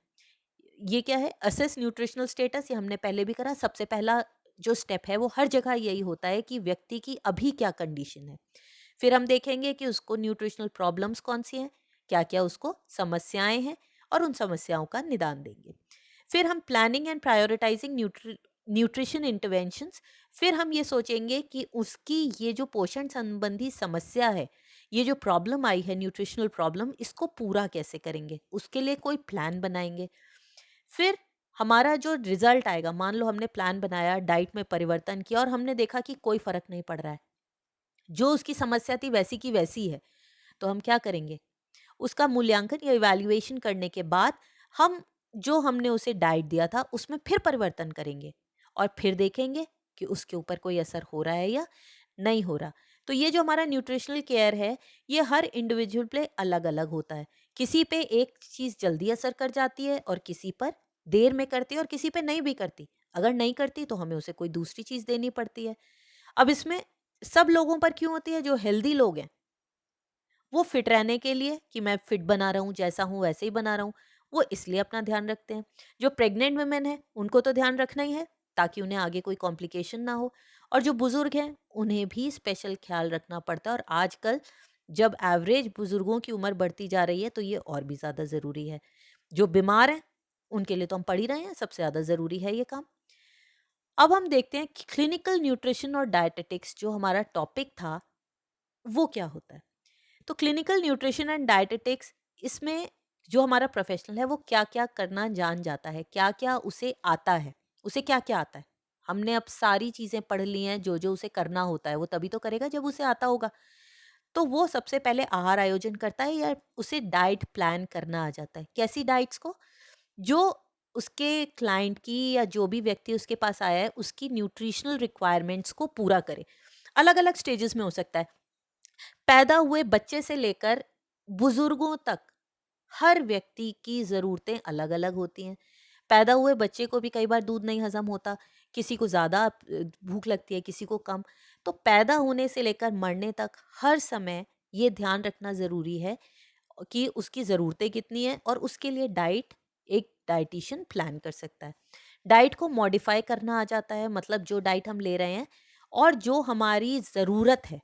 ये क्या है, असेस न्यूट्रिशनल स्टेटस, ये हमने पहले भी करा। सबसे पहला जो स्टेप है वो हर जगह यही होता है कि व्यक्ति की अभी क्या कंडीशन है। फिर हम देखेंगे कि उसको न्यूट्रिशनल प्रॉब्लम्स कौन सी हैं, क्या क्या उसको समस्याएं हैं और उन समस्याओं का निदान देंगे। फिर हम planning and prioritising nutrition interventions, फिर हम ये सोचेंगे कि उसकी ये जो पोषण संबंधी समस्या है, ये जो प्रॉब्लम आई है न्यूट्रिशनल प्रॉब्लम, इसको पूरा कैसे करेंगे, उसके लिए कोई प्लान बनाएंगे। फिर हमारा जो रिजल्ट आएगा, मान लो हमने प्लान बनाया, डाइट में परिवर्तन किया और हमने देखा कि कोई फर्क नहीं पड़ रहा है, जो उसकी समस्या थी वैसी की वैसी है, तो हम क्या करेंगे, उसका मूल्यांकन या इवैल्यूएशन करने के बाद हम जो हमने उसे डाइट दिया था उसमें फिर परिवर्तन करेंगे और फिर देखेंगे कि उसके ऊपर कोई असर हो रहा है या नहीं हो रहा। तो ये जो हमारा न्यूट्रिशनल केयर है, ये हर इंडिविजुअल पे अलग अलग होता है। किसी पे एक चीज़ जल्दी असर कर जाती है और किसी पर देर में करती है और किसी पे नहीं भी करती। अगर नहीं करती तो हमें उसे कोई दूसरी चीज़ देनी पड़ती है। अब इसमें सब लोगों पर क्यों होती है? जो हेल्दी लोग हैं वो फिट रहने के लिए कि मैं फिट बना रहा हूँ, जैसा हूँ वैसे ही बना रहा हूँ, वो इसलिए अपना ध्यान रखते हैं। जो प्रेग्नेंट वुमेन है उनको तो ध्यान रखना ही है ताकि उन्हें आगे कोई कॉम्प्लिकेशन ना हो, और जो बुजुर्ग हैं उन्हें भी स्पेशल ख्याल रखना पड़ता है। और आजकल जब एवरेज बुजुर्गों की उम्र बढ़ती जा रही है तो ये और भी ज़्यादा ज़रूरी है। जो बीमार हैं उनके लिए तो हम पढ़ ही रहे हैं, सबसे ज़्यादा ज़रूरी है ये काम। अब हम देखते हैं कि क्लिनिकल न्यूट्रिशन और डायटेटिक्स जो हमारा टॉपिक था वो क्या होता है। तो क्लिनिकल न्यूट्रिशन एंड डाइटेटिक्स, इसमें जो हमारा प्रोफेशनल है वो क्या क्या करना जान जाता है, क्या क्या उसे आता है, उसे क्या क्या आता है। हमने अब सारी चीज़ें पढ़ ली हैं, जो जो उसे करना होता है वो तभी तो करेगा जब उसे आता होगा। तो वो सबसे पहले आहार आयोजन करता है या उसे डाइट प्लान करना आ जाता है। कैसी डाइट्स को? जो उसके क्लाइंट की या जो भी व्यक्ति उसके पास आया है उसकी न्यूट्रिशनल रिक्वायरमेंट्स को पूरा करे। अलग अलग स्टेजेस में हो सकता है, पैदा हुए बच्चे से लेकर बुजुर्गों तक हर व्यक्ति की ज़रूरतें अलग-अलग होती हैं। पैदा हुए बच्चे को भी कई बार दूध नहीं हज़म होता, किसी को ज़्यादा भूख लगती है, किसी को कम। तो पैदा होने से लेकर मरने तक हर समय ये ध्यान रखना ज़रूरी है कि उसकी ज़रूरतें कितनी हैं और उसके लिए डाइट एक डायटीशियन प्लान कर सकता है। डाइट को मॉडिफ़ाई करना आ जाता है, मतलब जो डाइट हम ले रहे हैं और जो हमारी ज़रूरत है,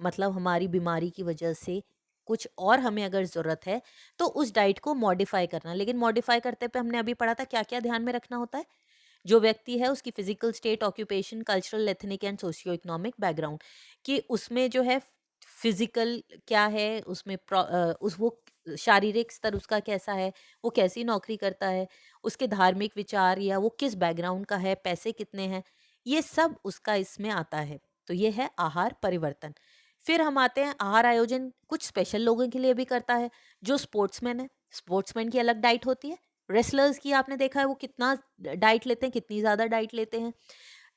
मतलब हमारी बीमारी की वजह से कुछ और हमें अगर ज़रूरत है तो उस डाइट को मॉडिफ़ाई करना। लेकिन मॉडिफ़ाई करते पे हमने अभी पढ़ा था क्या-क्या ध्यान में रखना होता है? जो व्यक्ति है उसकी physical state, occupation, cultural, ethnic and socio economic background, कि उसमें जो है फिजिकल क्या है, उसमें उस वो शारीरिक स्तर उसका कैसा है, वो कैसी नौकरी करता है, उसके धार्मिक विचार या वो किस बैकग्राउंड का है, पैसे कितने हैं, ये सब उसका इसमें आता है। तो ये है आहार परिवर्तन। फिर हम आते हैं आहार आयोजन कुछ स्पेशल लोगों के लिए भी करता है। जो स्पोर्ट्समैन है, स्पोर्ट्समैन की अलग डाइट होती है। रेसलर्स की आपने देखा है वो कितना डाइट लेते हैं, कितनी ज़्यादा डाइट लेते हैं।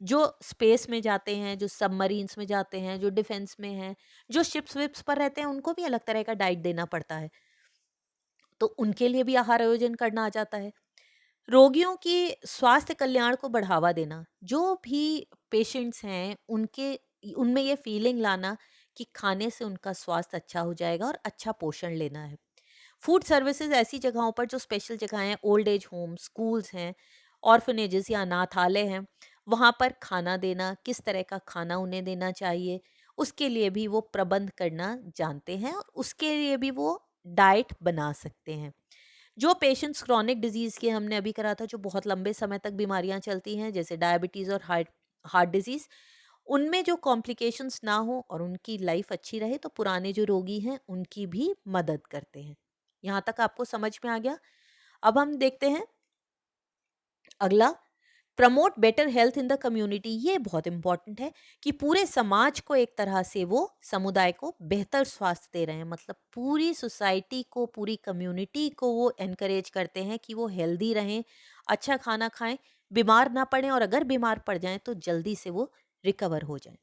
जो स्पेस में जाते हैं, जो सबमरीन्स में जाते हैं, जो डिफेंस में हैं, जो शिप्स विप्स पर रहते हैं, उनको भी अलग तरह का डाइट देना पड़ता है। तो उनके लिए भी आहार आयोजन करना आ जाता है। रोगियों की स्वास्थ्य कल्याण को बढ़ावा देना, जो भी पेशेंट्स हैं उनके उनमें ये फीलिंग लाना कि खाने से उनका स्वास्थ्य अच्छा हो जाएगा और अच्छा पोषण लेना है। फूड सर्विसेज ऐसी जगहों पर जो स्पेशल जगहें हैं, ओल्ड एज होम, स्कूल्स हैं, ऑर्फनेजेस या अनाथालय हैं, वहाँ पर खाना देना, किस तरह का खाना उन्हें देना चाहिए, उसके लिए भी वो प्रबंध करना जानते हैं और उसके लिए भी वो डाइट बना सकते हैं। जो पेशेंट्स क्रॉनिक डिजीज़ के, हमने अभी करा था, जो बहुत लंबे समय तक बीमारियां चलती हैं जैसे डायबिटीज़ और हार्ट हार्ट डिजीज़, उनमें जो कॉम्प्लिकेशंस ना हो और उनकी लाइफ अच्छी रहे, तो पुराने जो रोगी हैं उनकी भी मदद करते हैं। यहाँ तक आपको समझ में आ गया? अब हम देखते हैं अगला, promote better health in the community. ये बहुत इंपॉर्टेंट है कि पूरे समाज को एक तरह से वो समुदाय को बेहतर स्वास्थ्य दे रहे हैं, मतलब पूरी सोसाइटी को, पूरी कम्युनिटी को वो एनकरेज करते हैं कि वो हेल्दी रहें, अच्छा खाना खाएं, बीमार ना पड़ें और अगर बीमार पड़ जाएं तो जल्दी से वो रिकवर हो जाएं।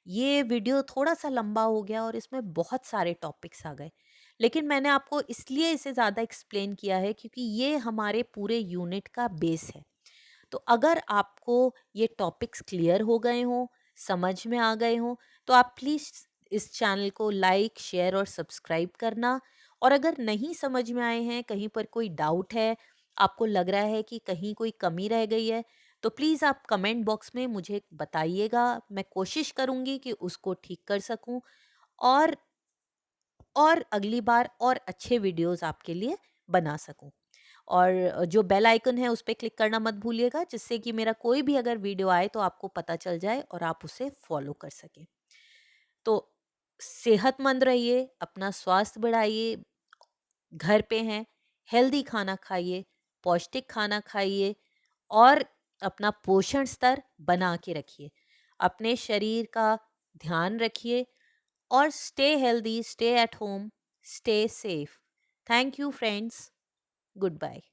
ये वीडियो थोड़ा सा लंबा हो गया और इसमें बहुत सारे टॉपिक्स आ गए, लेकिन मैंने आपको इसलिए इसे ज़्यादा एक्सप्लेन किया है क्योंकि ये हमारे पूरे यूनिट का बेस है। तो अगर आपको ये टॉपिक्स क्लियर हो गए हों, समझ में आ गए हों, तो आप प्लीज़ इस चैनल को लाइक, शेयर और सब्सक्राइब करना। और अगर नहीं समझ में आए हैं, कहीं पर कोई डाउट है, आपको लग रहा है कि कहीं कोई कमी रह गई है, तो प्लीज़ आप कमेंट बॉक्स में मुझे बताइएगा। मैं कोशिश करूँगी कि उसको ठीक कर सकूँ और अगली बार और अच्छे वीडियोस आपके लिए बना सकूं। और जो बेल आइकन है उस पर क्लिक करना मत भूलिएगा, जिससे कि मेरा कोई भी अगर वीडियो आए तो आपको पता चल जाए और आप उसे फॉलो कर सकें। तो सेहतमंद रहिए, अपना स्वास्थ्य बढ़ाइए, घर पे हैं, हेल्दी खाना खाइए, पौष्टिक खाना खाइए और अपना पोषण स्तर बना के रखिए। अपने शरीर का ध्यान रखिए और stay healthy, stay at home, stay safe. Thank you, friends. Goodbye.